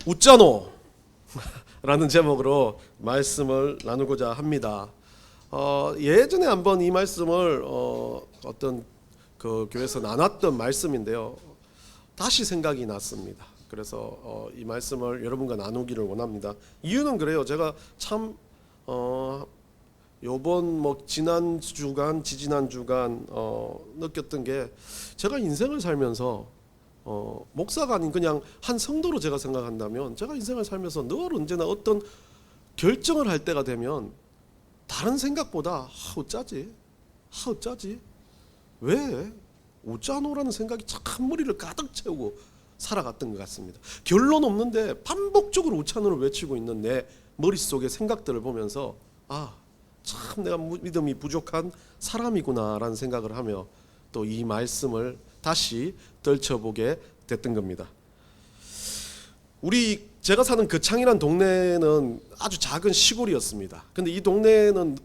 웃자노 라는 제목으로 말씀을 나누고자 합니다. 예전에 한번 이 말씀을 어떤 그 교회에서 나눴던 말씀인데요. 다시 생각이 났습니다. 그래서 이 말씀을 여러분과 나누기를 원합니다. 이유는 그래요. 제가 참 요번 지난 주간, 지지난 주간 느꼈던 게, 제가 인생을 살면서 목사가 아닌 그냥 한 성도로 제가 생각한다면, 제가 인생을 살면서 늘 언제나 어떤 결정을 할 때가 되면 다른 생각보다 어쩌지? 왜? 웃자노라는 생각이 참 머리를 가득 채우고 살아갔던 것 같습니다. 결론 없는데 반복적으로 우찬호를 외치고 있는 내 머릿속의 생각들을 보면서 참 내가 믿음이 부족한 사람이구나라는 생각을 하며 또 이 말씀을 다시 떨쳐보게 됐던 겁니다. 제가 사는 거창이란 동네는 아주 작은 시골이었습니다. 근데 이 동네는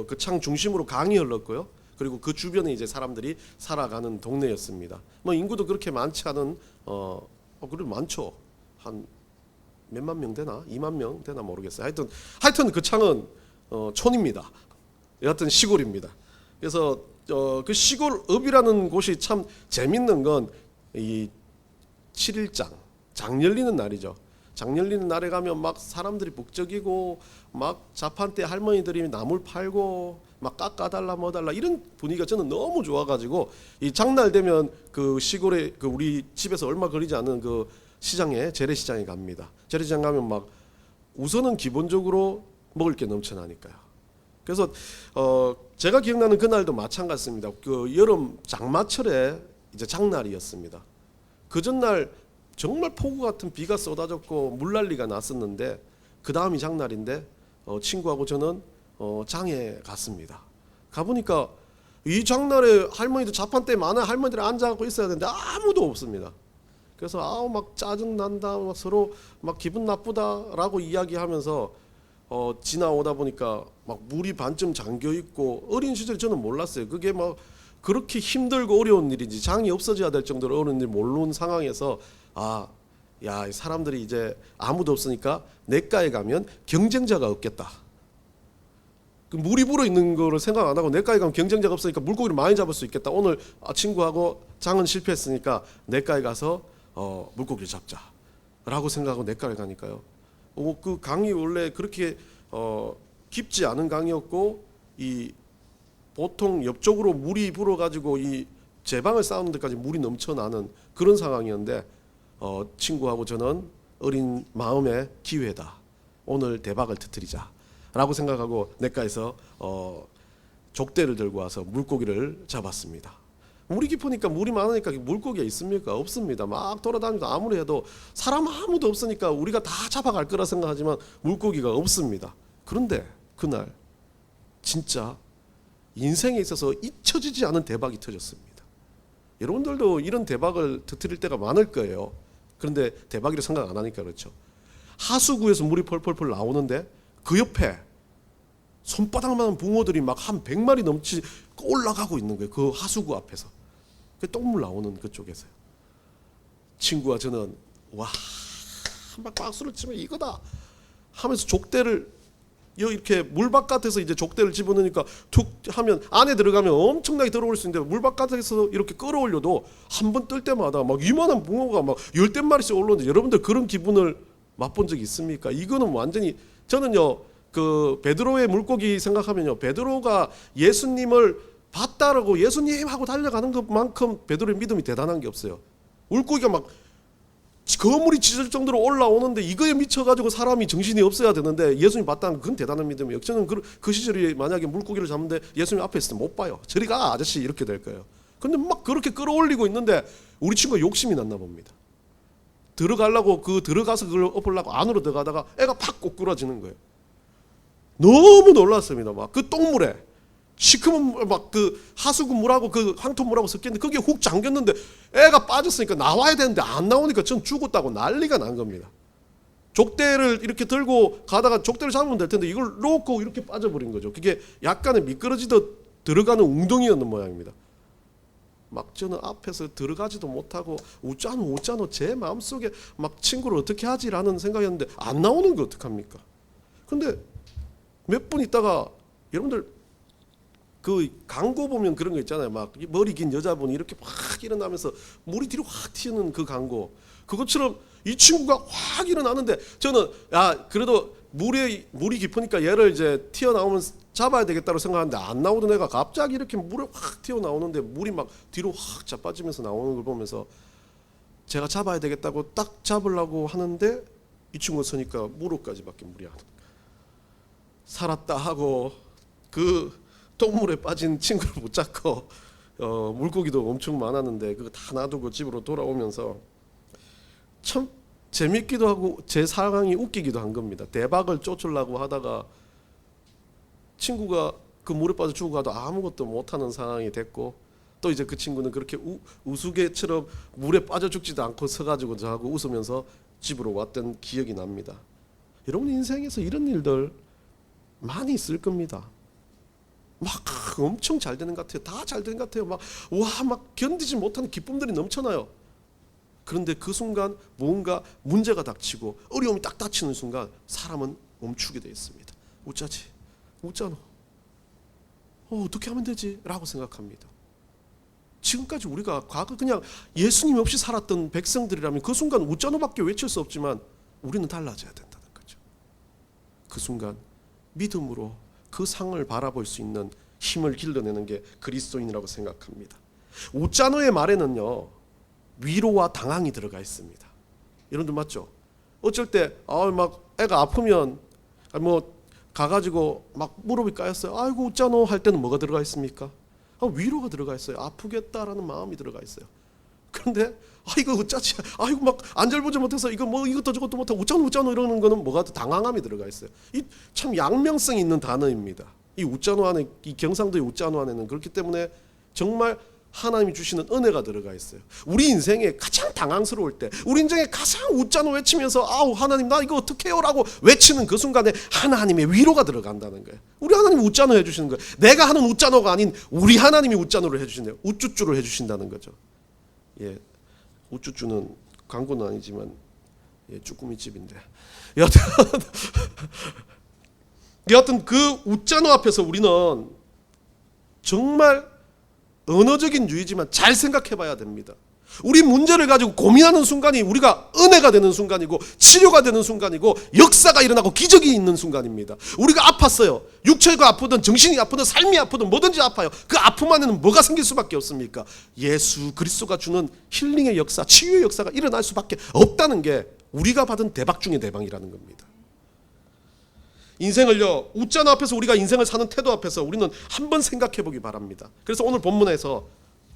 거창 중심으로 강이 흘렀고요. 그리고 그 주변에 이제 사람들이 살아가는 동네였습니다. 인구도 그렇게 많지 않은 그래도 많죠. 한 몇만 명 되나? 2만 명 되나 모르겠어요. 하여튼 거창은 촌입니다. 여하튼 시골입니다. 그래서 그 시골읍이라는 곳이 참 재밌는 건 이 7일장 장 열리는 날이죠. 장 열리는 날에 가면 막 사람들이 북적이고 막 자판대 할머니들이 나물 팔고 막 깎아달라 뭐달라 이런 분위기가 저는 너무 좋아가지고, 이 장날 되면 그 시골에 우리 집에서 얼마 걸리지 않은 그 시장에, 재래시장에 갑니다. 재래시장 가면 막 우선은 기본적으로 먹을 게 넘쳐나니까요. 그래서 제가 기억나는 그날도 마찬가지입니다. 그 여름 장마철에 이제 장날이었습니다. 그 전날 정말 폭우 같은 비가 쏟아졌고 물난리가 났었는데, 그 다음이 장날인데 친구하고 저는 장에 갔습니다. 가보니까 이 장날에 할머니들 자판대 많아 할머니들이 앉아갖고 있어야 되는데 아무도 없습니다. 그래서 막 짜증 난다, 막 서로 막 기분 나쁘다라고 이야기하면서 지나오다 보니까 막 물이 반쯤 잠겨 있고, 어린 시절 저는 몰랐어요. 그게 막 그렇게 힘들고 어려운 일인지, 장이 없어져야 될 정도로 어려운 일 모르는 상황에서 야, 사람들이 이제 아무도 없으니까 내과에 가면 경쟁자가 없겠다. 그 물이 불어 있는 거를 생각 안 하고 내과에 가면 경쟁자가 없으니까 물고기를 많이 잡을 수 있겠다. 오늘 친구하고 장은 실패했으니까 내과에 가서 물고기를 잡자라고 생각하고 내과에 가니까요. 그 강이 원래 그렇게 깊지 않은 강이었고, 이 보통 옆쪽으로 물이 불어가지고 이 제방을 쌓는 데까지 물이 넘쳐나는 그런 상황이었는데, 친구하고 저는 어린 마음의 기회다. 오늘 대박을 터뜨리자라고 생각하고 내과에서 족대를 들고 와서 물고기를 잡았습니다. 물이 깊으니까, 물이 많으니까 물고기가 있습니까? 없습니다. 막 돌아다니도 아무리 해도 사람 아무도 없으니까 우리가 다 잡아갈 거라 생각하지만 물고기가 없습니다. 그런데 그날 진짜 인생에 있어서 잊혀지지 않은 대박이 터졌습니다. 여러분들도 이런 대박을 터뜨릴 때가 많을 거예요. 그런데 대박이라 생각 안 하니까 그렇죠. 하수구에서 물이 펄펄펄 나오는데 그 옆에 손바닥만한 붕어들이 막 한 100마리 넘치 올라가고 있는 거예요. 그 하수구 앞에서. 그 똥물 나오는 그쪽에서요. 친구와 저는 막 박수를 치면 이거다 하면서 족대를 이렇게 물 바깥에서 이제 족대를 집어넣으니까 툭 하면 안에 들어가면 엄청나게 들어올 수 있는데, 물 바깥에서 이렇게 끌어올려도 한 번 뜰 때마다 막 이만한 붕어가 막 10대 마리씩 올라오는데, 여러분들 그런 기분을 맛본 적 있습니까? 이거는 완전히, 저는요 그 베드로의 물고기 생각하면요, 베드로가 예수님을 봤다라고 예수님 하고 달려가는 것만큼 베드로의 믿음이 대단한 게 없어요. 물고기가 막 거물이 짖을 정도로 올라오는데 이거에 미쳐가지고 사람이 정신이 없어야 되는데 예수님 봤다는 건 그건 대단한 믿음이에요. 저는 그 시절에 만약에 물고기를 잡는데 예수님 앞에 있으면 못 봐요. 저리 가 아저씨 이렇게 될 거예요. 근데 막 그렇게 끌어올리고 있는데 우리 친구가 욕심이 났나 봅니다. 들어가려고 들어가서 그걸 엎으려고 안으로 들어가다가 애가 팍 꼬꾸라지는 거예요. 너무 놀랐습니다. 막 그 똥물에 시커먼 막 그 하수구 물하고 그 황토 물하고 섞였는데 그게 훅 잠겼는데 애가 빠졌으니까 나와야 되는데 안 나오니까 전 죽었다고 난리가 난 겁니다. 족대를 이렇게 들고 가다가 족대를 잡으면 될 텐데 이걸 놓고 이렇게 빠져버린 거죠. 그게 약간의 미끄러지듯 들어가는 웅덩이였는 모양입니다. 막 저는 앞에서 들어가지도 못하고 웃자노 제 마음속에 막 친구를 어떻게 하지라는 생각이었는데 안 나오는 게 어떡합니까? 근데 몇 분 있다가 여러분들 그 광고 보면 그런 거 있잖아요. 막 머리 긴 여자분이 이렇게 확 일어나면서 물이 뒤로 확 튀는 그 광고. 그것처럼 이 친구가 확 일어나는데 저는 그래도 물이 깊으니까 얘를 이제 튀어나오면 잡아야 되겠다고 생각하는데 안 나오던 애가 갑자기 이렇게 물에 확 튀어나오는데 물이 막 뒤로 확 자빠지면서 나오는 걸 보면서 제가 잡아야 되겠다고 딱 잡으려고 하는데 이 친구가 서니까 무릎까지밖에 물이 안 살았다 하고 그 똥물에 빠진 친구를 못 잡고 물고기도 엄청 많았는데 그거 다 놔두고 집으로 돌아오면서 참 재밌기도 하고 제 상황이 웃기기도 한 겁니다. 대박을 쫓으려고 하다가 친구가 그 물에 빠져 죽어가도 아무것도 못하는 상황이 됐고 또 이제 그 친구는 그렇게 우스개처럼 물에 빠져 죽지도 않고 서가지고 저하고 웃으면서 집으로 왔던 기억이 납니다. 여러분 인생에서 이런 일들 많이 있을 겁니다. 막 엄청 잘 되는 것 같아요. 다 잘 되는 것 같아요. 막 견디지 못하는 기쁨들이 넘쳐나요. 그런데 그 순간 뭔가 문제가 닥치고 어려움이 딱 닥치는 순간 사람은 멈추게 되어 있습니다. 웃자노. 어떻게 하면 되지? 라고 생각합니다. 지금까지 우리가 과거 그냥 예수님 없이 살았던 백성들이라면 그 순간 웃자노밖에 외칠 수 없지만 우리는 달라져야 된다는 거죠. 그 순간 믿음으로 그 상을 바라볼 수 있는 힘을 길러내는 게 그리스도인이라고 생각합니다. 웃자노의 말에는요 위로와 당황이 들어가 있습니다. 여러분들 맞죠? 어쩔 때 막 애가 아프면 뭐 가가지고 막 무릎이 까였어요. 아이고 웃자노 할 때는 뭐가 들어가 있습니까? 위로가 들어가 있어요. 아프겠다라는 마음이 들어가 있어요. 그런데 이거 어쩌지? 이거 막 안절부절 못해서 이거 뭐 이것도 저것도 못하고 웃자노 이러는 거는 뭐가 당황함이 들어가 있어요. 이 참 양명성 있는 단어입니다. 이 웃자노 안에 이 경상도의 웃자노 안에는 그렇기 때문에 정말 하나님이 주시는 은혜가 들어가 있어요. 우리 인생에 가장 당황스러울 때, 우리 인생에 가장 웃자노 외치면서 하나님 나 이거 어떻게 해요? 라고 외치는 그 순간에 하나님의 위로가 들어간다는 거예요. 우리 하나님이 웃자노 해주시는 거예요. 내가 하는 웃자노가 아닌 우리 하나님이 웃자노를 해주신대요. 우쭈쭈를 해주신다는 거죠. 예, 우쭈쭈는 광고는 아니지만 쭈꾸미집인데 여하튼 그 웃자노 앞에서 우리는 정말 언어적인 유의지만 잘 생각해 봐야 됩니다. 우리 문제를 가지고 고민하는 순간이 우리가 은혜가 되는 순간이고 치료가 되는 순간이고 역사가 일어나고 기적이 있는 순간입니다. 우리가 아팠어요. 육체가 아프든 정신이 아프든 삶이 아프든 뭐든지 아파요. 그 아픔 안에는 뭐가 생길 수밖에 없습니까? 예수 그리스도가 주는 힐링의 역사, 치유의 역사가 일어날 수밖에 없다는 게 우리가 받은 대박 중의 대박이라는 겁니다. 인생을요 웃자노 앞에서 우리가 인생을 사는 태도 앞에서 우리는 한번 생각해 보기 바랍니다. 그래서 오늘 본문에서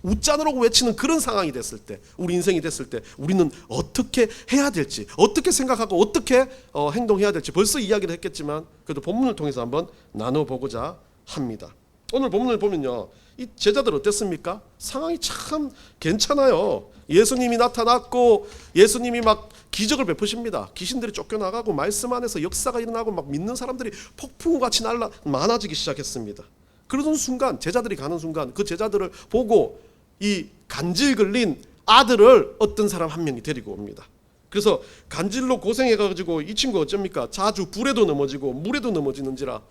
웃자노라고 외치는 그런 상황이 됐을 때 우리 인생이 됐을 때 우리는 어떻게 해야 될지 어떻게 생각하고 어떻게 행동해야 될지 벌써 이야기를 했겠지만 그래도 본문을 통해서 한번 나눠보고자 합니다. 오늘 본문을 보면요 이 제자들 어땠습니까? 상황이 참 괜찮아요. 예수님이 나타났고 예수님이 막 기적을 베푸십니다. 귀신들이 쫓겨나가고 말씀 안에서 역사가 일어나고 막 믿는 사람들이 폭풍같이 많아지기 시작했습니다. 그러던 순간 제자들이 가는 순간 그 제자들을 보고 이 간질 걸린 아들을 어떤 사람 한 명이 데리고 옵니다. 그래서 간질로 고생해가지고 이 친구 어쩝니까? 자주 불에도 넘어지고 물에도 넘어지는지라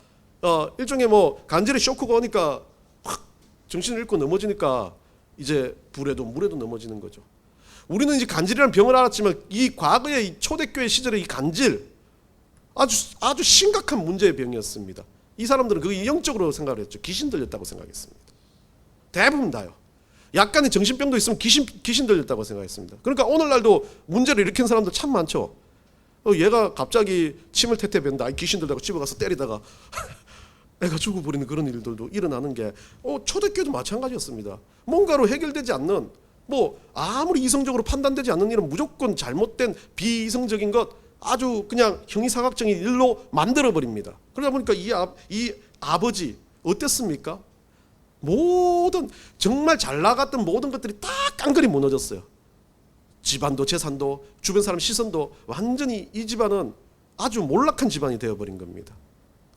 일종의 뭐 간질의 쇼크가 오니까 확 정신을 잃고 넘어지니까 이제 불에도 물에도 넘어지는 거죠. 우리는 이제 간질이라는 병을 알았지만 이 과거의 이 초대교회 시절의 이 간질 아주 심각한 문제의 병이었습니다. 이 사람들은 그게 영적으로 생각을 했죠. 귀신 들렸다고 생각했습니다. 대부분 다요. 약간의 정신병도 있으면 귀신 들렸다고 생각했습니다. 그러니까 오늘날도 문제를 일으킨 사람들 참 많죠. 얘가 갑자기 침을 태태변다 귀신 들다가 집에 가서 때리다가 애가 죽어버리는 그런 일들도 일어나는 게 초대교회도 마찬가지였습니다. 뭔가로 해결되지 않는 뭐 아무리 이성적으로 판단되지 않는 일은 무조건 잘못된 비이성적인 것 아주 그냥 형이사각적인 일로 만들어버립니다. 그러다 보니까 이 아버지 어땠습니까? 모든 정말 잘 나갔던 모든 것들이 다 깡그리 무너졌어요. 집안도 재산도 주변 사람 시선도 완전히 이 집안은 아주 몰락한 집안이 되어버린 겁니다.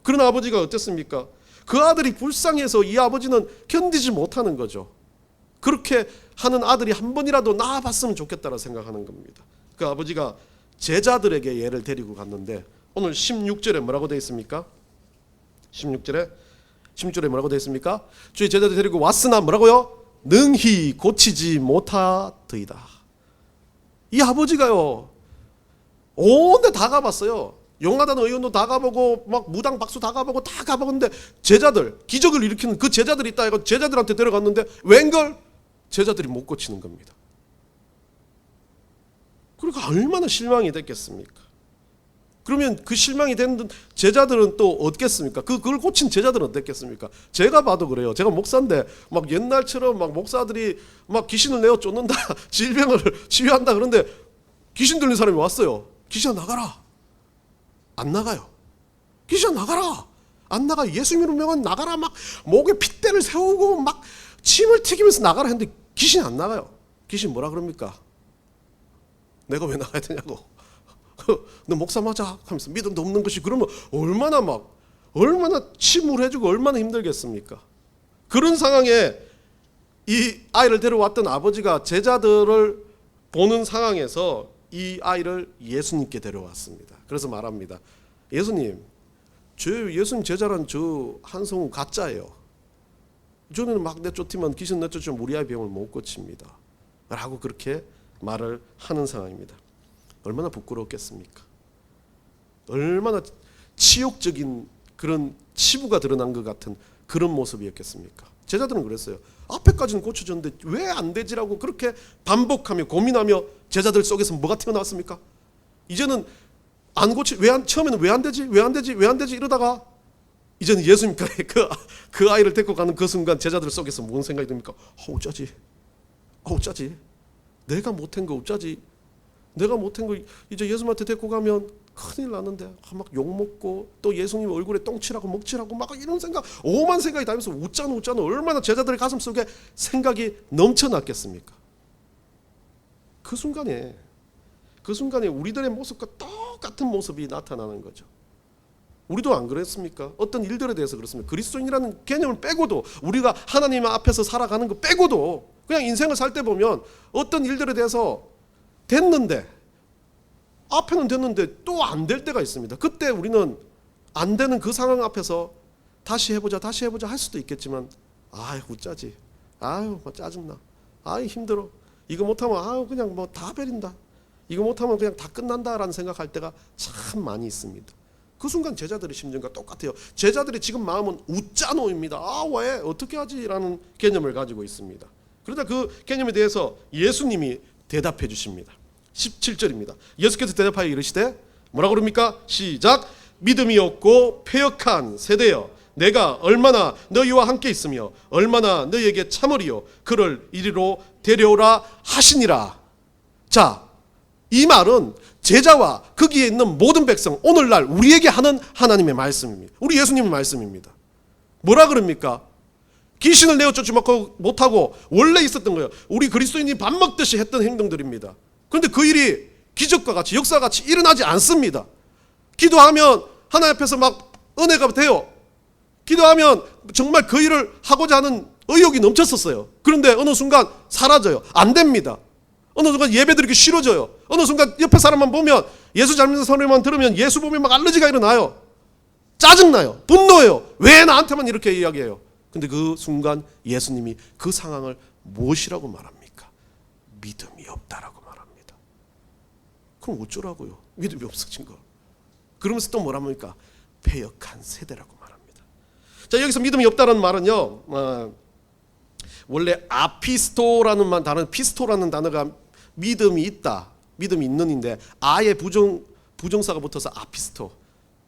그런 아버지가 어땠습니까? 그 아들이 불쌍해서 이 아버지는 견디지 못하는 거죠. 그렇게 하는 아들이 한 번이라도 나와봤으면 좋겠다고 생각하는 겁니다. 그 아버지가 제자들에게 얘를 데리고 갔는데 오늘 16절에 뭐라고 되어 있습니까? 16절에 뭐라고 되어 있습니까? 주의 제자들 데리고 왔으나 뭐라고요? 능히 고치지 못하더이다. 이 아버지가요 온데 다 가봤어요. 용하다는 의원도 다 가보고 막 무당 박수 다 가보고 다 가보는데 제자들 기적을 일으키는 그 제자들이 있다 해서 제자들한테 데려갔는데 웬걸 제자들이 못 고치는 겁니다. 그러니까 얼마나 실망이 됐겠습니까? 그러면 그 실망이 된 제자들은 또 어떻겠습니까? 그걸 고친 제자들은 어떻겠습니까? 제가 봐도 그래요. 제가 목사인데 막 옛날처럼 막 목사들이 막 귀신을 내어 쫓는다, 질병을 치유한다 그런데 귀신 들린 사람이 왔어요. 귀신아 나가라. 안 나가요. 귀신아 나가라. 안 나가. 예수 믿으면 나가라. 막 목에 핏대를 세우고 막 침을 튀기면서 나가라 했는데 귀신이 안 나가요. 귀신 뭐라 그럽니까? 내가 왜 나가야 되냐고. 너 목사 맞아 하면서 믿음도 없는 것이 그러면 얼마나 침울해지고 얼마나 힘들겠습니까? 그런 상황에 이 아이를 데려왔던 아버지가 제자들을 보는 상황에서 이 아이를 예수님께 데려왔습니다. 그래서 말합니다. 예수님, 예수님 제자란 저 한성우 가짜예요. 저는 막 내쫓으면 귀신 내쫓으면 우리 아이 병을 못 고칩니다. 라고 그렇게 말을 하는 상황입니다. 얼마나 부끄럽겠습니까? 얼마나 치욕적인 그런 치부가 드러난 것 같은 그런 모습이었겠습니까? 제자들은 그랬어요. 앞에까지는 고쳐졌는데 왜 안 되지라고 그렇게 반복하며 고민하며 제자들 속에서 뭐가 튀어나왔습니까? 이제는 안 고치 처음에는 왜 안 되지 이러다가 이제는 예수님 그 아이를 데리고 가는 그 순간 제자들 속에서 무슨 생각이 듭니까? 어쩌지? 내가 못한 거 어쩌지? 내가 못한 거 이제 예수님한테 데리고 가면 큰일 나는데 막 욕먹고 또 예수님 얼굴에 똥칠하고 먹칠하고 막 이런 생각 오만 생각이 다면서 웃잖아 얼마나 제자들의 가슴 속에 생각이 넘쳐났겠습니까? 그 순간에 우리들의 모습과 똑같은 모습이 나타나는 거죠. 우리도 안 그랬습니까? 어떤 일들에 대해서 그렇습니다. 그리스도인이라는 개념을 빼고도 우리가 하나님 앞에서 살아가는 거 빼고도 그냥 인생을 살 때 보면 어떤 일들에 대해서 됐는데 앞에는 됐는데 또 안 될 때가 있습니다. 그때 우리는 안 되는 그 상황 앞에서 다시 해보자 할 수도 있겠지만 어쩌지? 뭐 짜증나. 힘들어. 이거 못하면 그냥 뭐 다 버린다. 이거 못하면 그냥 다 끝난다라는 생각할 때가 참 많이 있습니다. 그 순간 제자들의 심정과 똑같아요. 제자들이 지금 마음은 웃자노입니다. 왜? 어떻게 하지? 라는 개념을 가지고 있습니다. 그러다 그 개념에 대해서 예수님이 대답해 주십니다. 17절입니다. 예수께서 대답하여 이르시되 뭐라고 그럽니까? 시작. 믿음이 없고 패역한 세대여 내가 얼마나 너희와 함께 있으며 얼마나 너희에게 참으리요 그를 이리로 데려오라 하시니라. 자, 이 말은 제자와 거기에 있는 모든 백성 오늘날 우리에게 하는 하나님의 말씀입니다. 우리 예수님의 말씀입니다. 뭐라 그럽니까? 귀신을 내어쫓지 못하고 원래 있었던 거예요. 우리 그리스도인이 밥 먹듯이 했던 행동들입니다. 그런데 그 일이 기적과 같이 역사와 같이 일어나지 않습니다. 기도하면 하나님 앞에서 막 은혜가 돼요. 기도하면 정말 그 일을 하고자 하는 의욕이 넘쳤었어요. 그런데 어느 순간 사라져요. 안 됩니다. 어느 순간 예배드리기 싫어져요. 어느 순간 옆에 사람만 보면 예수 잘 믿는 사람만 들으면 예수 보면 막 알러지가 일어나요. 짜증나요. 분노해요. 왜 나한테만 이렇게 이야기해요? 근데 그 순간 예수님이 그 상황을 무엇이라고 말합니까? 믿음이 없다라고 말합니다. 그럼 어쩌라고요? 믿음이 없어진 거. 그러면서 또 뭐라 합니까? 패역한 세대라고 말합니다. 자, 여기서 믿음이 없다라는 말은요, 원래 아피스토라는 단어, 피스토라는 단어가 믿음이 있다, 믿음이 있는인데 아예 부정사가 붙어서 아피스토,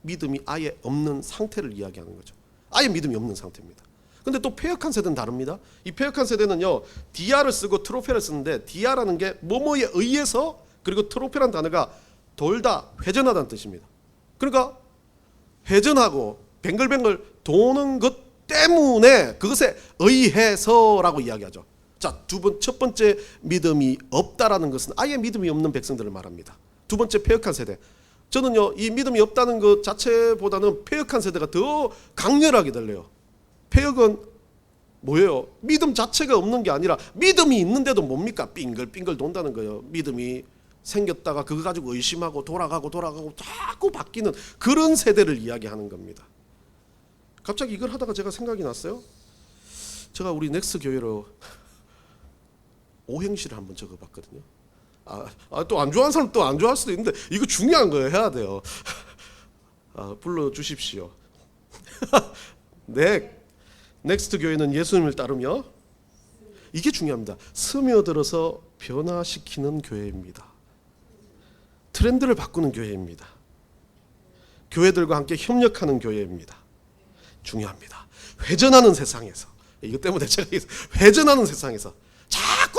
믿음이 아예 없는 상태를 이야기하는 거죠. 아예 믿음이 없는 상태입니다. 근데 또 패역한 세대는 다릅니다. 이 패역한 세대는요, 디아를 쓰고 트로페를 쓰는데 디아라는 게 뭐뭐에 의해서, 그리고 트로페라는 단어가 돌다, 회전하다는 뜻입니다. 그러니까 회전하고 뱅글뱅글 도는 것 때문에 그것에 의해서라고 이야기하죠. 자, 첫 번째 믿음이 없다라는 것은 아예 믿음이 없는 백성들을 말합니다. 두 번째 패역한 세대. 저는요, 이 믿음이 없다는 것 자체보다는 패역한 세대가 더 강렬하게 들려요. 패역은 뭐예요? 믿음 자체가 없는 게 아니라 믿음이 있는데도 뭡니까? 빙글빙글 돈다는 거예요. 믿음이 생겼다가 그거 가지고 의심하고 돌아가고 자꾸 바뀌는 그런 세대를 이야기하는 겁니다. 갑자기 이걸 하다가 제가 생각이 났어요. 제가 우리 넥스 교회로 오행시를 한번 적어봤거든요. 또 안 좋아하는 사람 또 안 좋아할 수도 있는데 이거 중요한 거예요. 해야 돼요. 불러주십시오. 넥스트 교회는 예수님을 따르며, 이게 중요합니다. 스며들어서 변화시키는 교회입니다. 트렌드를 바꾸는 교회입니다. 교회들과 함께 협력하는 교회입니다. 중요합니다. 회전하는 세상에서, 이것 때문에 제가 회전하는 세상에서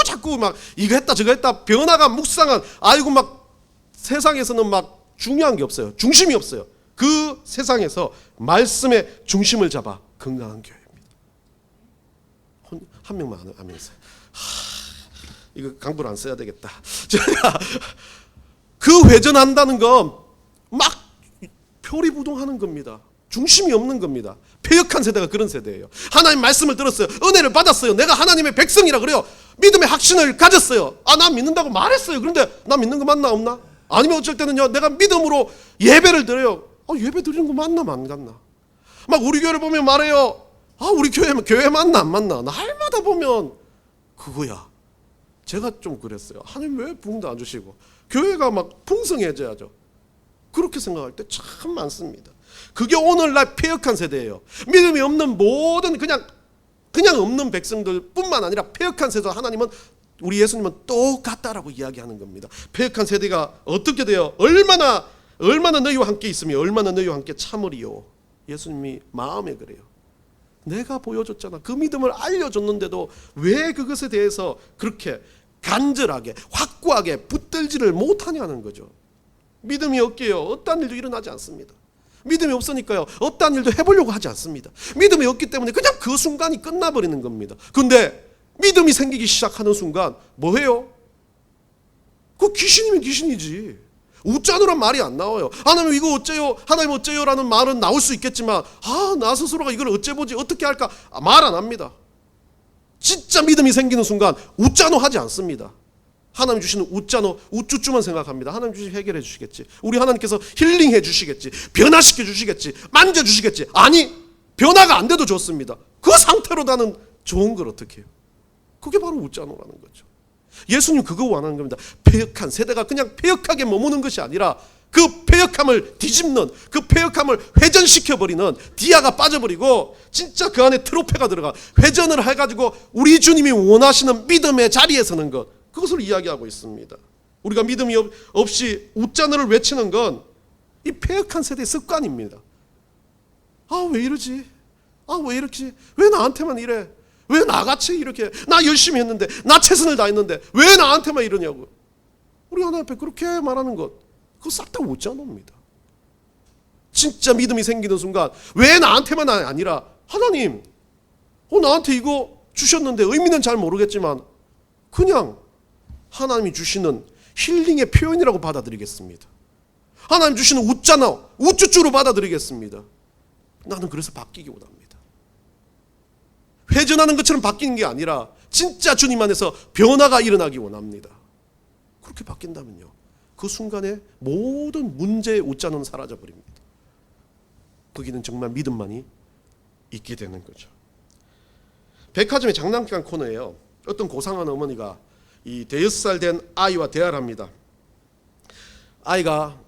자꾸 막 이거 했다 저거 했다 변화가 묵상한, 아이고 막 세상에서는 막 중요한 게 없어요. 중심이 없어요. 그 세상에서 말씀의 중심을 잡아 건강한 교회입니다. 한 명만 하면서 이거 강불 안 써야 되겠다. 그 회전한다는 건 막 표리부동하는 겁니다. 중심이 없는 겁니다. 폐역한 세대가 그런 세대예요. 하나님 말씀을 들었어요. 은혜를 받았어요. 내가 하나님의 백성이라 그래요. 믿음의 확신을 가졌어요. 나 믿는다고 말했어요. 그런데 나 믿는 거 맞나 없나? 아니면 어쩔 때는요, 내가 믿음으로 예배를 드려요. 예배 드리는 거 맞나 안 맞나? 막 우리 교회를 보면 말해요. 우리 교회 맞나 안 맞나? 날마다 보면 그거야. 제가 좀 그랬어요. 하나님 왜 부흥도 안 주시고? 교회가 막 풍성해져야죠. 그렇게 생각할 때 참 많습니다. 그게 오늘날 폐역한 세대예요. 믿음이 없는 모든 그냥 없는 백성들뿐만 아니라 폐역한 세대, 하나님은 우리 예수님은 똑같다라고 이야기하는 겁니다. 폐역한 세대가 어떻게 돼요? 얼마나 너희와 함께 있으며 얼마나 너희와 함께 참으리요. 예수님이 마음에 그래요. 내가 보여줬잖아. 그 믿음을 알려줬는데도 왜 그것에 대해서 그렇게 간절하게 확고하게 붙들지를 못하냐는 거죠. 믿음이 없게요, 어떠한 일도 일어나지 않습니다. 믿음이 없으니까요, 어떠한 일도 해보려고 하지 않습니다. 믿음이 없기 때문에 그냥 그 순간이 끝나버리는 겁니다. 근데 믿음이 생기기 시작하는 순간 뭐해요? 그 귀신이면 귀신이지. 웃자노란 말이 안 나와요. 하나님 이거 어째요? 하나님 어째요? 라는 말은 나올 수 있겠지만 나 스스로가 이걸 어째보지 어떻게 할까? 말 안 합니다. 진짜 믿음이 생기는 순간 웃자노 하지 않습니다. 하나님 주시는 웃자노, 우쭈쭈만 생각합니다. 하나님 주시 해결해 주시겠지. 우리 하나님께서 힐링해 주시겠지. 변화시켜 주시겠지. 만져 주시겠지. 아니, 변화가 안 돼도 좋습니다. 그 상태로 나는 좋은 걸 어떻게 해요? 그게 바로 웃자노라는 거죠. 예수님 그거 원하는 겁니다. 폐역한 세대가 그냥 폐역하게 머무는 것이 아니라 그 폐역함을 뒤집는, 그 폐역함을 회전시켜버리는, 디아가 빠져버리고 진짜 그 안에 트로페가 들어가 회전을 해가지고 우리 주님이 원하시는 믿음의 자리에 서는 것, 그것을 이야기하고 있습니다. 우리가 믿음이 없이 웃자노를 외치는 건 이 폐역한 세대의 습관입니다. 왜 이러지? 왜 이렇게? 왜 나한테만 이래? 왜 나같이 이렇게? 나 열심히 했는데, 나 최선을 다했는데 왜 나한테만 이러냐고. 우리 하나님 앞에 그렇게 말하는 것, 그거 싹 다 웃자노입니다. 진짜 믿음이 생기는 순간 왜 나한테만 아니라 하나님 나한테 이거 주셨는데 의미는 잘 모르겠지만 그냥 하나님이 주시는 힐링의 표현이라고 받아들이겠습니다. 하나님 주시는 웃자노, 우쭈쭈로 받아들이겠습니다. 나는 그래서 바뀌기 원합니다. 회전하는 것처럼 바뀌는 게 아니라 진짜 주님 안에서 변화가 일어나기 원합니다. 그렇게 바뀐다면요, 그 순간에 모든 문제의 웃자노는 사라져버립니다. 거기는 정말 믿음만이 있게 되는 거죠. 백화점의 장난감 코너예요. 어떤 고상한 어머니가 이 5살 된 아이와 대화를 합니다. 아이가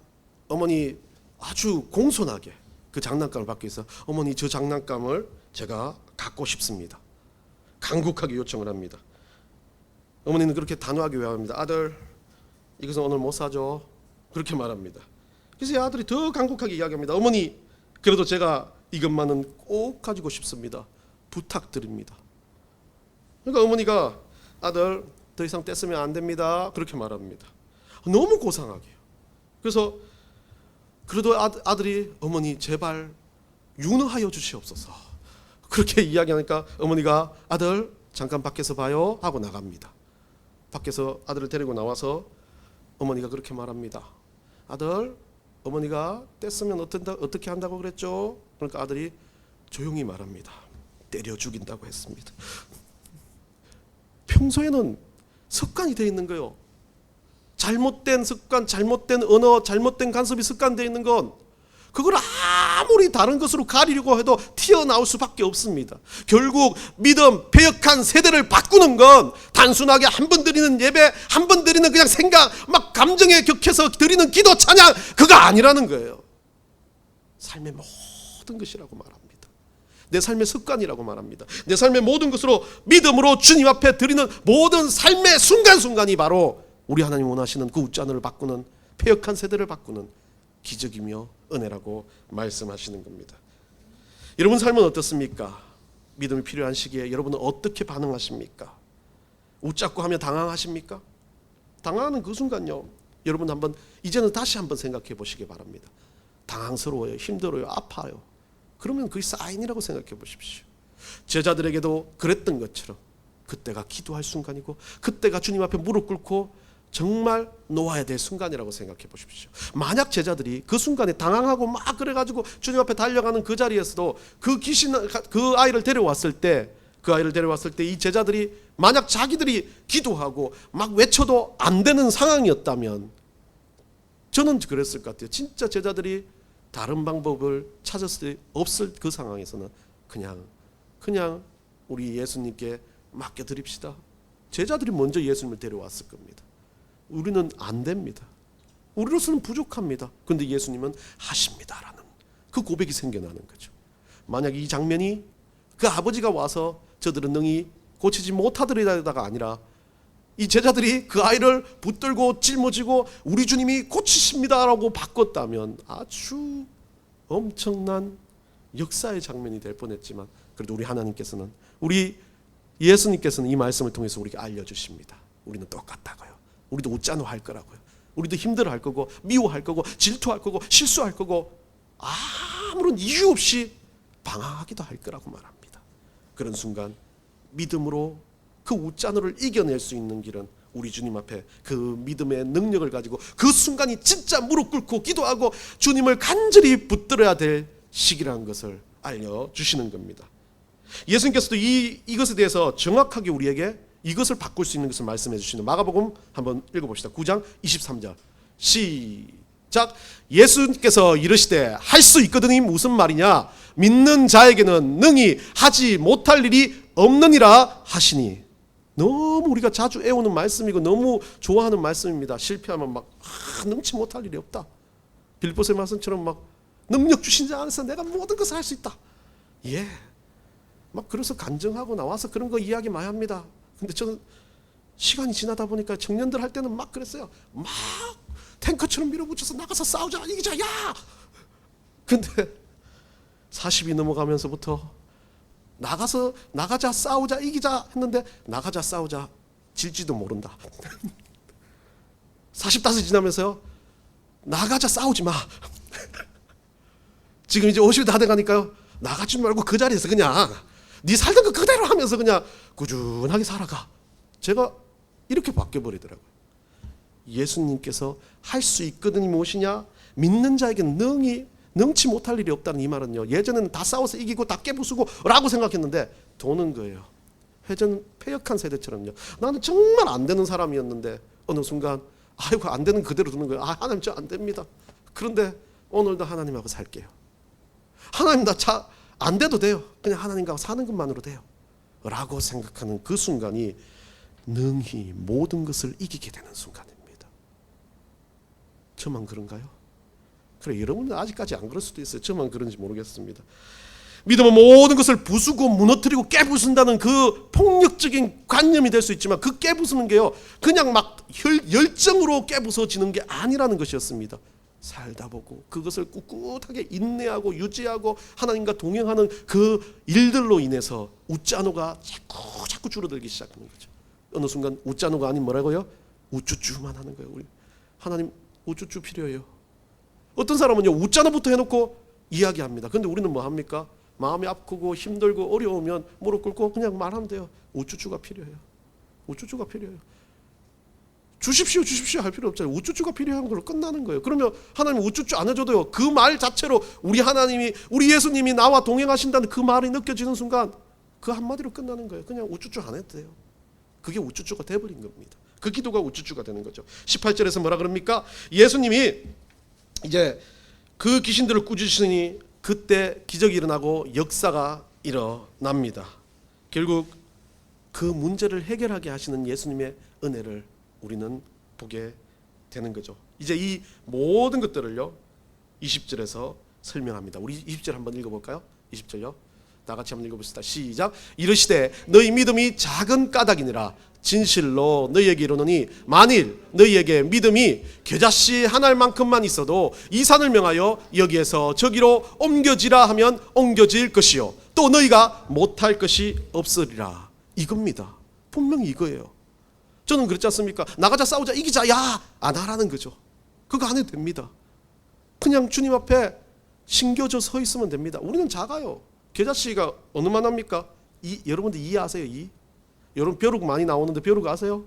어머니 아주 공손하게 그 장난감을 받기 위해서, 어머니 저 장난감을 제가 갖고 싶습니다. 간곡하게 요청을 합니다. 어머니는 그렇게 단호하게 외합니다. 아들, 이것은 오늘 못 사줘. 그렇게 말합니다. 그래서 아들이 더 간곡하게 이야기합니다. 어머니, 그래도 제가 이것만은 꼭 가지고 싶습니다. 부탁드립니다. 그러니까 어머니가 아들, 더 이상 떼쓰면 안 됩니다. 그렇게 말합니다. 너무 고상하게요. 그래서 그래도 아들이 어머니 제발 윤허하여 주시옵소서. 그렇게 이야기하니까 어머니가 아들 잠깐 밖에서 봐요 하고 나갑니다. 밖에서 아들을 데리고 나와서 어머니가 그렇게 말합니다. 아들, 어머니가 떼쓰면 어떻게 한다고 그랬죠? 그러니까 아들이 조용히 말합니다. 때려 죽인다고 했습니다. 평소에는 습관이 되어 있는 거예요. 잘못된 습관, 잘못된 언어, 잘못된 간섭이 습관되어 있는 건 그걸 아무리 다른 것으로 가리려고 해도 튀어나올 수밖에 없습니다. 결국 믿음, 패역한 세대를 바꾸는 건 단순하게 한 번 드리는 예배, 한 번 드리는 그냥 생각, 막 감정에 격해서 드리는 기도, 찬양, 그거 아니라는 거예요. 삶의 모든 것이라고 말합니다. 내 삶의 습관이라고 말합니다. 내 삶의 모든 것으로 믿음으로 주님 앞에 드리는 모든 삶의 순간순간이 바로 우리 하나님 원하시는 그 웃자노를 바꾸는, 패역한 세대를 바꾸는 기적이며 은혜라고 말씀하시는 겁니다. 여러분 삶은 어떻습니까? 믿음이 필요한 시기에 여러분은 어떻게 반응하십니까? 웃자고 하면 당황하십니까? 당황하는 그 순간요, 여러분 한번 이제는 다시 한번 생각해 보시기 바랍니다. 당황스러워요, 힘들어요, 아파요. 그러면 그게 사인이라고 생각해 보십시오. 제자들에게도 그랬던 것처럼 그때가 기도할 순간이고 그때가 주님 앞에 무릎 꿇고 정말 놓아야 될 순간이라고 생각해 보십시오. 만약 제자들이 그 순간에 당황하고 막 그래가지고 주님 앞에 달려가는 그 자리에서도 그 아이를 데려왔을 때 이 제자들이 만약 자기들이 기도하고 막 외쳐도 안 되는 상황이었다면 저는 그랬을 것 같아요. 진짜 제자들이 다른 방법을 찾았을 때 없을 그 상황에서는 그냥 우리 예수님께 맡겨드립시다. 제자들이 먼저 예수님을 데려왔을 겁니다. 우리는 안 됩니다. 우리로서는 부족합니다. 그런데 예수님은 하십니다라는 그 고백이 생겨나는 거죠. 만약 이 장면이 그 아버지가 와서 저들은 능히 고치지 못하더라다가 아니라 이 제자들이 그 아이를 붙들고 짊어지고 우리 주님이 고치십니다라고 바꿨다면 아주 엄청난 역사의 장면이 될 뻔했지만 그래도 우리 하나님께서는, 우리 예수님께서는 이 말씀을 통해서 우리에게 알려주십니다. 우리는 똑같다고요. 우리도 웃자노 할 거라고요. 우리도 힘들어할 거고 미워할 거고 질투할 거고 실수할 거고 아무런 이유 없이 방황하기도 할 거라고 말합니다. 그런 순간 믿음으로 그 웃자노를 이겨낼 수 있는 길은 우리 주님 앞에 그 믿음의 능력을 가지고 그 순간이 진짜 무릎 꿇고 기도하고 주님을 간절히 붙들어야 될 시기라는 것을 알려주시는 겁니다. 예수님께서도 이것에 대해서 정확하게 우리에게 이것을 바꿀 수 있는 것을 말씀해 주시는 마가복음 한번 읽어봅시다. 9장 23절 시작. 예수님께서 이르시되 할 수 있거든이 무슨 말이냐, 믿는 자에게는 능히 하지 못할 일이 없느니라 하시니. 너무 우리가 자주 애우는 말씀이고 너무 좋아하는 말씀입니다. 실패하면 막 능치 못할 일이 없다. 빌보스의 말씀처럼 막 능력 주신 자 안에서 내가 모든 것을 할 수 있다. 예, 막 그래서 간증하고 나와서 그런 거 이야기 많이 합니다. 근데 저는 시간이 지나다 보니까 청년들 할 때는 막 그랬어요. 막 탱커처럼 밀어붙여서 나가서 싸우자, 이기자, 야! 근데 40이 넘어가면서부터 나가자, 싸우자, 이기자 했는데 나가자, 싸우자, 질지도 모른다. 45이 지나면서요, 나가자, 싸우지 마. 지금 이제 50이 다 돼가니까요, 나가지 말고 그 자리에서 그냥 네 살던 거 그대로 하면서 그냥 꾸준하게 살아가. 제가 이렇게 바뀌어버리더라고요. 예수님께서 할 수 있거든이 무엇이냐, 믿는 자에게는 능치 못할 일이 없다는 이 말은요, 예전에는 다 싸워서 이기고 다 깨부수고 라고 생각했는데 도는 거예요. 예전 패역한 세대처럼요, 나는 정말 안 되는 사람이었는데 어느 순간 아이고 안 되는 그대로 두는 거예요. 아, 하나님 저 안 됩니다. 그런데 오늘도 하나님하고 살게요. 하나님 나 안 돼도 돼요. 그냥 하나님과 사는 것만으로 돼요 라고 생각하는 그 순간이 능히 모든 것을 이기게 되는 순간입니다. 저만 그런가요? 그래, 여러분은 아직까지 안 그럴 수도 있어요. 저만 그런지 모르겠습니다. 믿음은 모든 것을 부수고 무너뜨리고 깨부순다는 그 폭력적인 관념이 될 수 있지만 그 깨부수는 게요, 그냥 막 열정으로 깨부서지는 게 아니라는 것이었습니다. 살다 보고 그것을 꿋꿋하게 인내하고 유지하고 하나님과 동행하는 그 일들로 인해서 웃자노가 자꾸 줄어들기 시작하는 거죠. 어느 순간 웃자노가 아닌 뭐라고요? 우쭈쭈만 하는 거예요. 우리 하나님 우쭈쭈 필요해요. 어떤 사람은요, 웃자노부터 해놓고 이야기합니다. 근데 우리는 뭐 합니까? 마음이 아프고 힘들고 어려우면 무릎 꿇고 그냥 말하면 돼요. 우쭈쭈가 필요해요. 우쭈쭈가 필요해요. 주십시오 할 필요 없잖아요. 우쭈쭈가 필요한 걸로 끝나는 거예요. 그러면 하나님 우쭈쭈 안 해줘도요, 그 말 자체로 우리 하나님이, 우리 예수님이 나와 동행하신다는 그 말이 느껴지는 순간 그 한마디로 끝나는 거예요. 그냥 우쭈쭈 안 해도 돼요. 그게 우쭈쭈가 돼버린 겁니다. 그 기도가 우쭈쭈가 되는 거죠. 18절에서 뭐라 그럽니까? 예수님이 이제 그 귀신들을 꾸짖으시니 그때 기적이 일어나고 역사가 일어납니다. 결국 그 문제를 해결하게 하시는 예수님의 은혜를 우리는 보게 되는 거죠. 이제 이 모든 것들을요 20절에서 설명합니다. 우리 20절 한번 읽어볼까요? 20절요. 다 같이 한번 읽어봅시다. 시작. 이르시되 너희 믿음이 작은 까닭이니라. 진실로 너희에게 이르노니 만일 너희에게 믿음이 겨자씨 한 알만큼만 있어도 이 산을 명하여 여기에서 저기로 옮겨지라 하면 옮겨질 것이요 또 너희가 못할 것이 없으리라. 이겁니다. 분명히 이거예요. 저는 그렇지 않습니까? 나가자 싸우자 이기자 야 안 하라는 거죠. 그거 안 해도 됩니다. 그냥 주님 앞에 신겨져 서 있으면 됩니다. 우리는 작아요. 겨자씨가 어느 만합니까? 여러분들 이 아세요? 이? 여러분 벼룩 많이 나오는데 벼룩 아세요?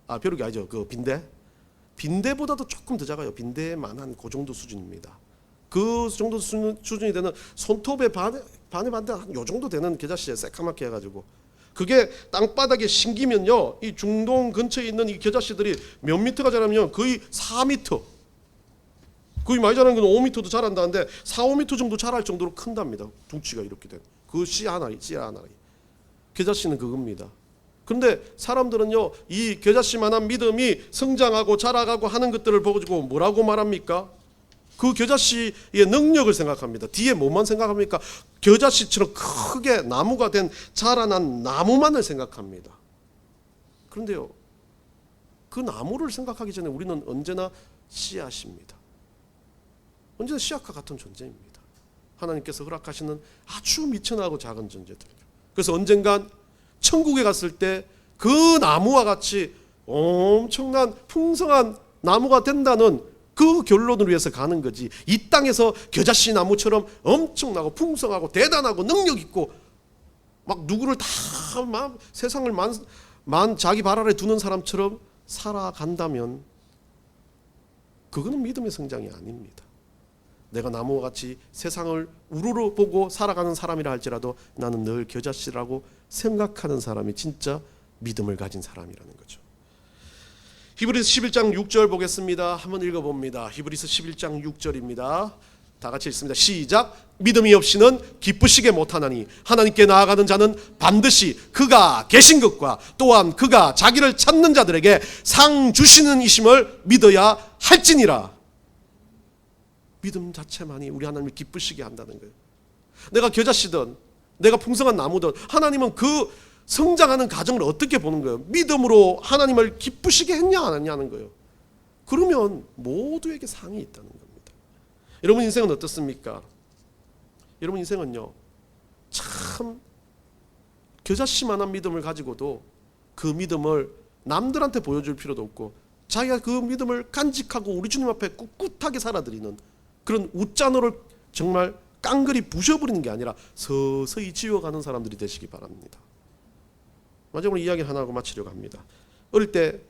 아 벼룩이 아니죠. 그 빈대. 빈대보다도 조금 더 작아요. 빈대만한 그 정도 수준입니다. 그 정도 수준이 되는 손톱의 반에 한 요 정도 되는 겨자씨에 새까맣게 해가지고 그게 땅바닥에 심기면요 이 중동 근처에 있는 이 겨자씨들이 몇 미터가 자라면 거의 4미터 거의 많이 자라는 건 5미터도 자란다는데 4, 5미터 정도 자랄 정도로 큰답니다. 둥치가 이렇게 된 그 씨 하나리 겨자씨는 그겁니다. 그런데 사람들은요 이 겨자씨만한 믿음이 성장하고 자라가고 하는 것들을 보고 뭐라고 말합니까? 그 겨자씨의 능력을 생각합니다. 뒤에 뭐만 생각합니까? 겨자씨처럼 크게 나무가 된 자라난 나무만을 생각합니다. 그런데요 그 나무를 생각하기 전에 우리는 언제나 씨앗입니다. 언제나 씨앗과 같은 존재입니다. 하나님께서 허락하시는 아주 미천하고 작은 존재들. 그래서 언젠간 천국에 갔을 때 그 나무와 같이 엄청난 풍성한 나무가 된다는 그 결론을 위해서 가는 거지. 이 땅에서 겨자씨 나무처럼 엄청나고 풍성하고 대단하고 능력 있고 막 누구를 다 세상을 자기 발 아래 두는 사람처럼 살아간다면 그거는 믿음의 성장이 아닙니다. 내가 나무와 같이 세상을 우러러 보고 살아가는 사람이라 할지라도 나는 늘 겨자씨라고 생각하는 사람이 진짜 믿음을 가진 사람이라는 거죠. 히브리서 11장 6절 보겠습니다. 한번 읽어봅니다. 히브리서 11장 6절입니다. 다 같이 읽습니다. 시작. 믿음이 없이는 기쁘시게 못하나니 하나님께 나아가는 자는 반드시 그가 계신 것과 또한 그가 자기를 찾는 자들에게 상 주시는 이심을 믿어야 할지니라. 믿음 자체만이 우리 하나님을 기쁘시게 한다는 거예요. 내가 겨자씨든 내가 풍성한 나무든 하나님은 그 성장하는 과정을 어떻게 보는 거예요? 믿음으로 하나님을 기쁘시게 했냐 안 했냐는 거예요. 그러면 모두에게 상이 있다는 겁니다. 여러분 인생은 어떻습니까? 여러분 인생은요 참 겨자씨만한 믿음을 가지고도 그 믿음을 남들한테 보여줄 필요도 없고 자기가 그 믿음을 간직하고 우리 주님 앞에 꿋꿋하게 살아드리는 그런 웃자노를 정말 깡그리 부셔버리는 게 아니라 서서히 지워가는 사람들이 되시기 바랍니다. 마지막으로 이야기 하나 하고 마치려고 합니다. 어릴 때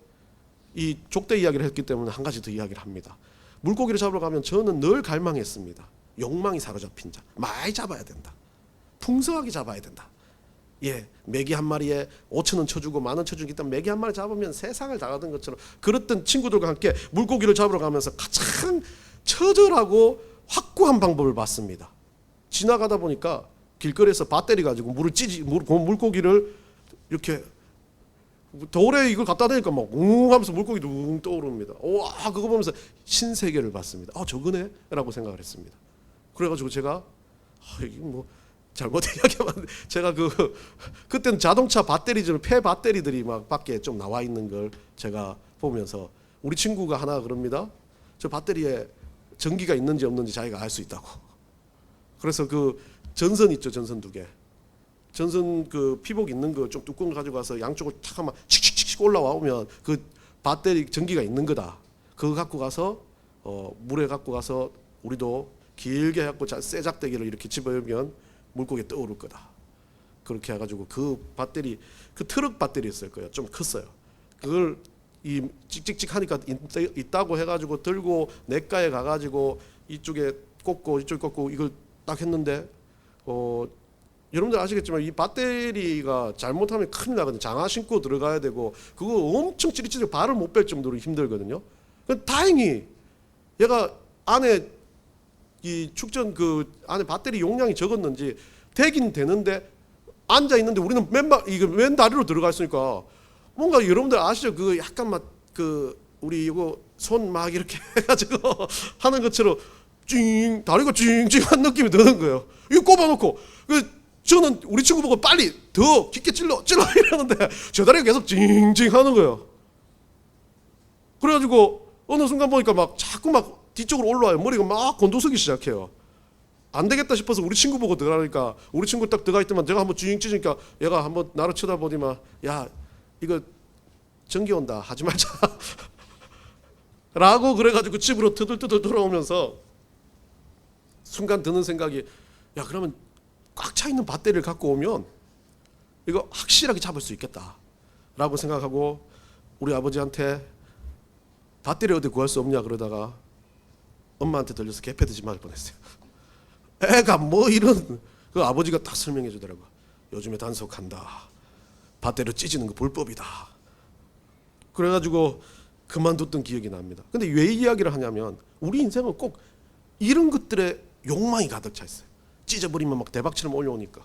이 족대 이야기를 했기 때문에 한 가지 더 이야기를 합니다. 물고기를 잡으러 가면 저는 늘 갈망했습니다. 욕망이 사로잡힌 자. 많이 잡아야 된다. 풍성하게 잡아야 된다. 예, 메기 한 마리에 5,000원 쳐주고 10,000원 쳐주기 때문에 메기 한 마리 잡으면 세상을 다 가던 것처럼 그랬던 친구들과 함께 물고기를 잡으러 가면서 가장 처절하고 확고한 방법을 봤습니다. 지나가다 보니까 길거리에서 밧데리 가지고 물고기를 이렇게 돌에 이걸 갖다 대니까 막 웅 하면서 물고기도 웅 떠오릅니다. 와 그거 보면서 신세계를 봤습니다. 저거네 라고 생각을 했습니다. 그래가지고 제가 이게 뭐 잘못 이야기하면 제가 그때는 자동차 배터리들 폐 배터리들이 막 밖에 좀 나와 있는 걸 제가 보면서 우리 친구가 하나 그럽니다. 저 배터리에 전기가 있는지 없는지 자기가 알 수 있다고. 그래서 그 전선 있죠, 전선 2개. 전선 그 피복 있는 거 좀 두꺼운 거 가지고 가서 양쪽을 탁 하면 칙칙칙 올라와오면 그 배터리 전기가 있는 거다. 그거 갖고 가서 물에 갖고 가서 우리도 길게 해갖고 쇠작대기를 이렇게 집어넣으면 물고기 떠오를 거다. 그렇게 해가지고 그 배터리 그 트럭 배터리였을 거예요. 좀 컸어요. 그걸 이 찍찍찍 하니까 있다고 해가지고 들고 냇가에 가가지고 이쪽에 꽂고 이쪽에 꽂고 이걸 딱 했는데 여러분들 아시겠지만 이 배터리가 잘못하면 큰일 나거든요. 장화 신고 들어가야 되고 그거 엄청 찌릿찌릿 발을 못 뺄 정도로 힘들거든요. 다행히 얘가 안에 이 축전 그 안에 배터리 용량이 적었는지 되긴 되는데 앉아 있는데 우리는 맨 다리로 들어가 있으니까 뭔가 여러분들 아시죠? 그 약간 막 그 우리 이거 손 막 이렇게 해가지고 하는 것처럼 찡 다리가 찡찡한 느낌이 드는 거예요. 이거 꼽아놓고 저는 우리 친구 보고 빨리 더 깊게 찔러 이러는데 저 다리가 계속 찡찡 하는 거예요. 그래가지고 어느 순간 보니까 막 자꾸 막 뒤쪽으로 올라와요. 머리가 막 곤두서기 시작해요. 안 되겠다 싶어서 우리 친구 보고 들어가니까 우리 친구 딱 들어가 있더만 제가 한번 찡 찌니까 얘가 한번 나를 쳐다보더만 야 이거 전기 온다 하지 말자 라고 그래가지고 집으로 터들터들 돌아오면서 순간 드는 생각이 야 그러면 꽉 차 있는 배터리를 갖고 오면 이거 확실하게 잡을 수 있겠다 라고 생각하고 우리 아버지한테 배터리 어디 구할 수 없냐 그러다가 엄마한테 들려서 개패드지 말 뻔했어요. 애가 뭐 이런 그 아버지가 딱 설명해 주더라고. 요즘에 단속한다. 배터리 찢는 거 불법이다. 그래가지고 그만뒀던 기억이 납니다. 근데 왜 이야기를 하냐면 우리 인생은 꼭 이런 것들에 욕망이 가득 차 있어요. 찢어버리면 막 대박처럼 올려오니까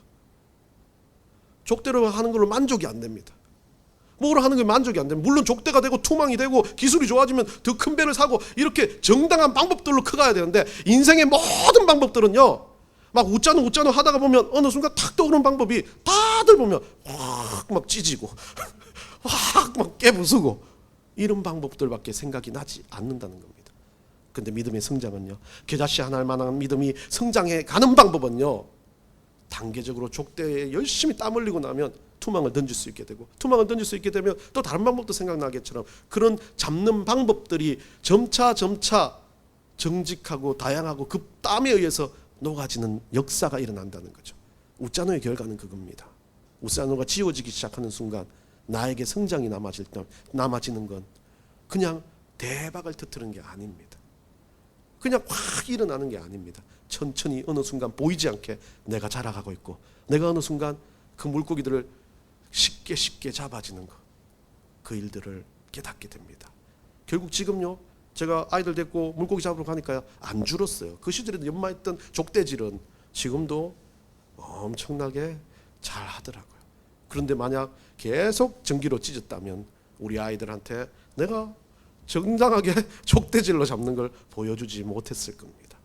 족대로 하는 걸로 만족이 안 됩니다. 뭐로 하는 게 만족이 안 됩니다. 물론 족대가 되고 투망이 되고 기술이 좋아지면 더 큰 배를 사고 이렇게 정당한 방법들로 커가야 되는데 인생의 모든 방법들은요 막 웃자는 하다가 보면 어느 순간 탁 떠오르는 방법이 다들 보면 확 막 찢어지고 확 막 깨부수고 이런 방법들밖에 생각이 나지 않는다는 겁니다. 근데 믿음의 성장은요 겨자씨 하나 할 만한 믿음이 성장해 가는 방법은요 단계적으로 족대에 열심히 땀 흘리고 나면 투망을 던질 수 있게 되고 투망을 던질 수 있게 되면 또 다른 방법도 생각나겠처럼 그런 잡는 방법들이 점차 정직하고 다양하고 그 땀에 의해서 녹아지는 역사가 일어난다는 거죠. 웃자노의 결과는 그겁니다. 웃자노가 지워지기 시작하는 순간 나에게 성장이 남아지는 건 그냥 대박을 터뜨리는 게 아닙니다. 그냥 확 일어나는 게 아닙니다. 천천히 어느 순간 보이지 않게 내가 자라가고 있고 내가 어느 순간 그 물고기들을 쉽게 잡아지는 것, 그 일들을 깨닫게 됩니다. 결국 지금요 제가 아이들 데리고 물고기 잡으러 가니까요 안 줄었어요. 그 시절에 연마했던 족대질은 지금도 엄청나게 잘 하더라고요. 그런데 만약 계속 전기로 찢었다면 우리 아이들한테 내가 정당하게 족대질로 잡는 걸 보여주지 못했을 겁니다.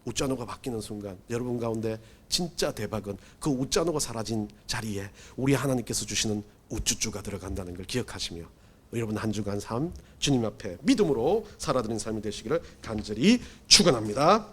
웃자노가 바뀌는 순간 여러분 가운데 진짜 대박은 그 웃자노가 사라진 자리에 우리 하나님께서 주시는 우쭈쭈가 들어간다는 걸 기억하시며 여러분 한 주간 삶 주님 앞에 믿음으로 살아드리는 삶이 되시기를 간절히 축원합니다.